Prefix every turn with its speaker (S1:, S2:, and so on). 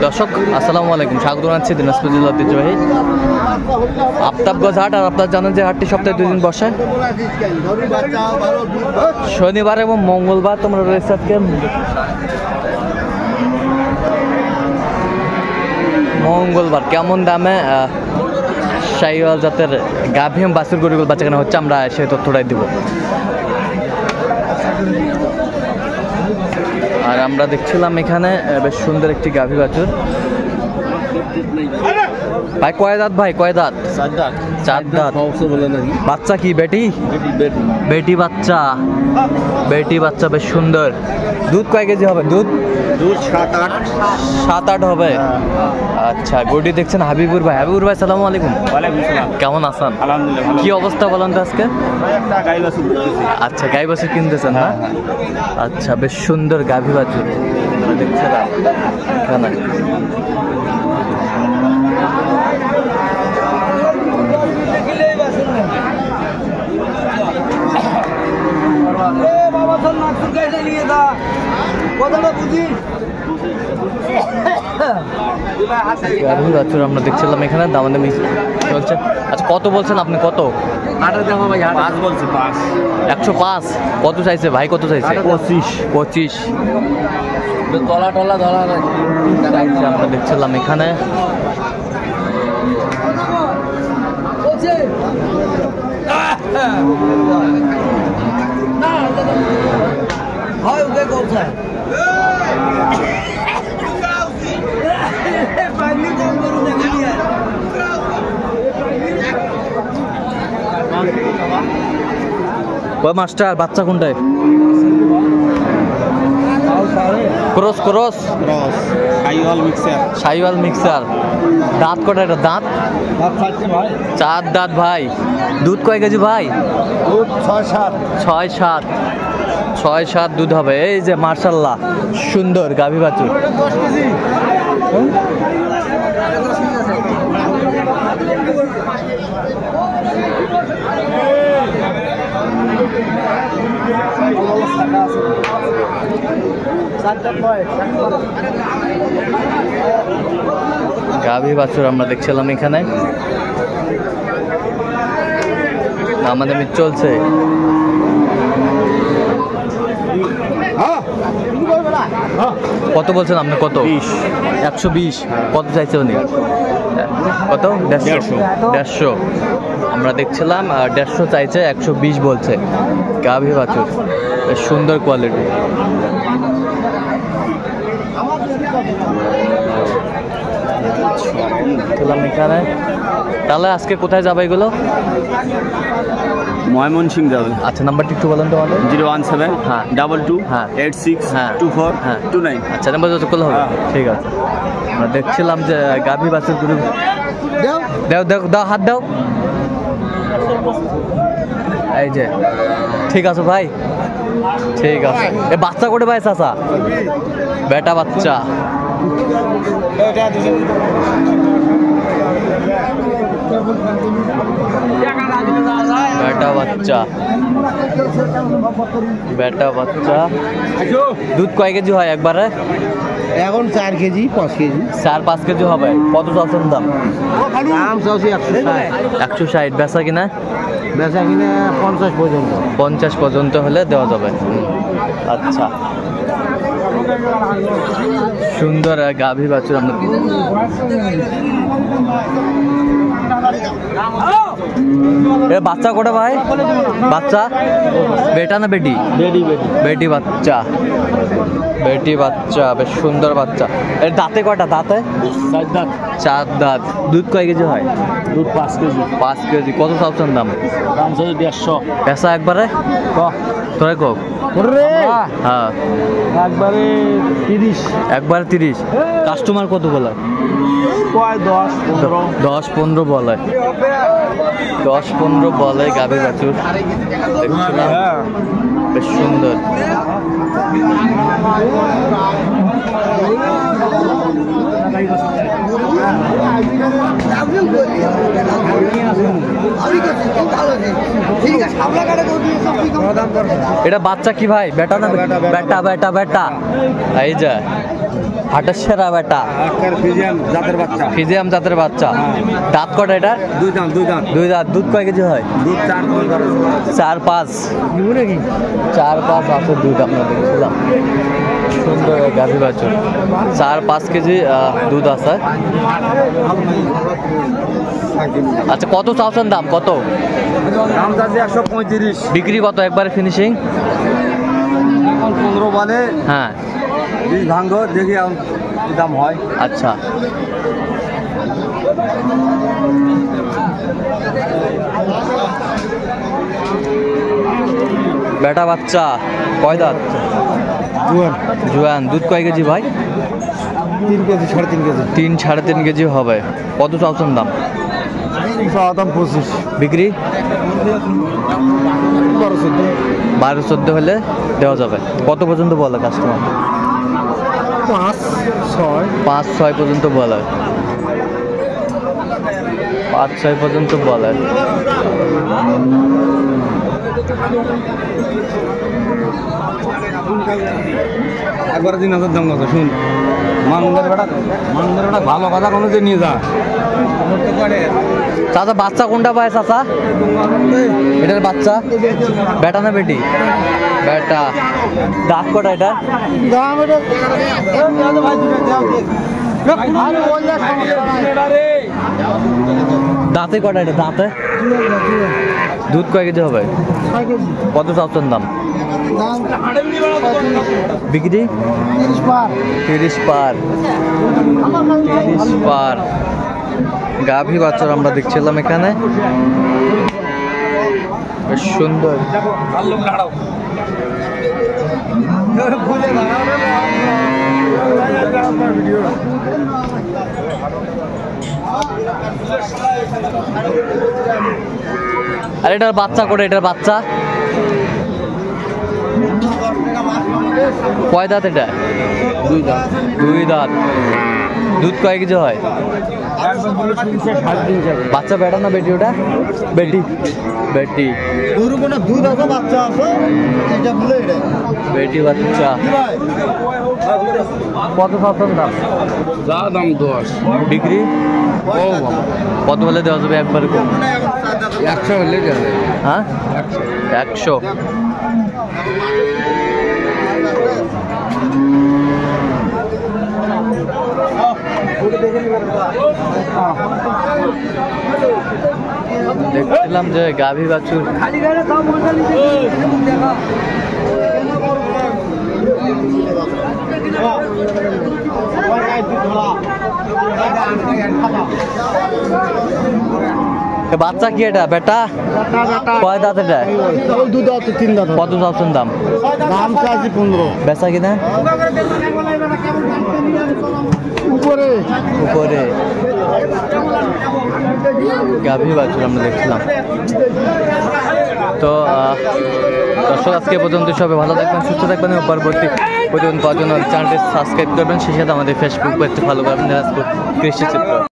S1: দর্শক আসসালামু আলাইকুম, স্বাগত জানাচ্ছি দিনাজপুর জেলার ঐতিহ্যবাহী আফতাবগঞ্জ হাট। আর আপনারা জানেন যে হাটটি সপ্তাহে 2 দিন বসে, শনিবার এবং মঙ্গলবার। তোমরা রয়েছে আজকে মঙ্গলবার। কেমন দামে শাহিওয়াল জাতের গাভী এবং বাছুর গরুগুলো বাচ্চা কেনা হচ্ছে, আমরা সেই তথ্যটাই দিব। আর আমরা দেখছিলাম এখানে বেশ সুন্দর একটি গাভী বাছুর। ভাই কয় দাঁত? ভাই কয় দাঁত?
S2: 4 দাঁত।
S1: 4 দাঁত। বাচ্চা কি বেটি? বেটি বাচ্চা, বেটি বাচ্চা বেশ সুন্দর। দুধ কয় কেজি হবে? দুধ 7-8 হবে। আচ্ছা, গরুটি দেখছেন হাবিবুর ভাই। হাবিবুর ভাই সালামু আলাইকুম।
S2: ওয়ালাইকুম সালাম।
S1: কেমন আছেন?
S2: আলহামদুলিল্লাহ।
S1: কি অবস্থা বলেন তো আজকে?
S2: একটা গাই বাছুর কিনতেছি।
S1: আচ্ছা, গাই বাছুর কিনতেছেন না? আচ্ছা, বেশ সুন্দর গাভী বাছুর দেখছেন এখানে। গাভী বাছুর আমরা দেখছিলাম এখানে, দামাদামি চলছে। আচ্ছা, কত বলছেন আপনি? কত? 105। কত চাইছে ভাই? কত চাইছে? 25। তলা টলা ধরা চাইছে আমরা দেখছিলাম এখানে। মাস্টার বাচ্চা কোনটায়? Cross Sahiwal mixer. দাঁত কটা এটা? দাঁত 4 দাঁত ভাই। দুধ কয় কেজি ভাই? 6-7 দুধ হবে। এই যে মার্শাল্লাহ সুন্দর গাভী বাছুর। গাভী বাছুর আমরা দেখছিলাম এখানে, আমাদের চলছে। কত বলছেন আপনি? কত? 120। কত চাইছে উনি? কত? 150। আমরা দেখছিলাম 150 চাইছে, 120 বলছে। গাভী বাছুর বেশ সুন্দর কোয়ালিটি। এখানে তাহলে আজকে কোথায় যাবে এগুলো?
S2: ময়মনসিং যাবে।
S1: আচ্ছা, নাম্বারটি একটু বলেন তো আমাদের।
S2: 017 22 86 24 29। আচ্ছা,
S1: নাম্বার যত করলে হবে। ঠিক আছে, আমরা দেখছিলাম যে গাভী বাছুর গুলো। দাও হাত দাও। এই যে ঠিক আছে ভাই, ঠিক আছে। এ বাচ্চা করে ভাই? চাচা বেটা বাচ্চা। বেটা বাচ্চা। দুধ কয় কেজি হয় একবারে?
S3: এখন 4 কেজি 5 কেজি
S1: 4-5 কেজি হবে। কত চাচ্ছেন দাম?
S3: দাম চাচ্ছি
S1: 160। বেচা কিনা?
S3: 50 পর্যন্ত।
S1: 50 পর্যন্ত হলে দেওয়া যাবে। আচ্ছা, সুন্দর গাভী বাছুর আমরা। এ বাচ্চা কোটা ভাই? বাচ্চা বেটা না বেটি? বেটি বাচ্চা। বেটি বাচ্চা বেশ সুন্দর বাচ্চা। এর দাঁতে কয়টা? দাঁতে 4 দাঁত। দুধ কয় কেজি হয়?
S2: দুধ 5 কেজি।
S1: 5 কেজি। কত চাচ্ছেন দাম?
S2: দাম 150।
S1: পেশা একবারে তোরা কক? হ্যাঁ,
S2: একবারে 30।
S1: একবারে 30। কাস্টমার কত বলে? 10-15 বলে। 10-15 বলে গাভী বাছুর দেখছিলাম, বেশ সুন্দর। এটা বাচ্চা কি ভাই? বেটা না বেটা? বেটা বেটা বেটা। এই যা হাটের সেরা বেটা,
S3: জাতের বাচ্চা,
S1: ফিজিয়াম জাতের বাচ্চা। দাঁত কটা এটা?
S3: দুই দাঁত।
S1: দুই দাঁত। দুধ কয় কেজি হয়?
S3: দুধ
S1: 4-5। 4-5 আছে দুধ, আমরা দেখছিলাম। সুন্দর গাভী বাছুর, 4-5 কেজি দুধ আছে। আচ্ছা, কত চাওছেন দাম? কত
S3: দাম যাচ্ছে 135।
S1: বিক্রি কত একবারে ফিনিশিং?
S3: এখন 15 বলে,
S1: হ্যাঁ
S3: 20 ভাঙ্গ, দেখি এখন কি দাম হয়।
S1: আচ্ছা, বেটা বাচ্চা, কয় দাঁত? জুয়ান। দুধ কয় কেজি ভাই?
S3: 3 কেজি, 3.5 কেজি।
S1: 3-3.5 কেজি হবে। কত চাওছেন দাম?
S3: দাম 25।
S1: বিক্রি
S3: 12-14।
S1: 12-14 হলে দেওয়া যাবে। কত পর্যন্ত বলে কাস্টমার? 5-6 পর্যন্ত বলে। 5-6 পর্যন্ত বলে।
S3: একবার দিন হাজার দাম কত শুন। মানুষের বেটা ভালো কথা কোনো যে নিয়ে যা।
S1: চাচা বাচ্চা কোনটা পায় চাচা? এটার বাচ্চা বেটা না বেটি? বেটা। দাঁত কটা এটা? দাঁতে কটা এটা? দাঁতে। দুধ কয় কেজি হবে? কত চাচ্ছেন দাম? বিক্রি 30 পার। গাভী বাচ্চার আমরা দেখছিলাম এখানে, বেশ সুন্দর। আর এটার বাচ্চা করে? এটার বাচ্চা কয় দাঁত এটা? 2 দাঁত। দুধ কয় কেজি হয়? বাচ্চা বেটা না বেটি? ওটা বেটি। বেটি বেটি বাচ্চা। কত চাচ্ছেন দাম?
S3: দাম 10।
S1: বিক্রি কত হলে দেওয়া যাবে একবারে?
S3: 100 হলে যাবে।
S1: হ্যাঁ 100। দেখছিলাম যে গাভী বাছুর বাচ্চা কি এটা? বেটা। কয় দাঁত এটা?
S3: 2 দাঁত, 3 দাঁত।
S1: কত চাচ্ছেন দাম?
S3: দাম চাচ্ছি 15।
S1: বেচা কিনা?
S3: উপরে
S1: গাভী বাছুর আমরা দেখছিলাম। তো দর্শক, আজকে পর্যন্ত সবাই ভালো থাকবেন, সুস্থ থাকবেন। পরবর্তী পর্যন্ত চ্যানেলটি সাবস্ক্রাইব করবেন, সেই সাথে আমাদের ফেসবুক পেজটি ফলো করবেন, দিনাজপুর কৃষি চিত্র।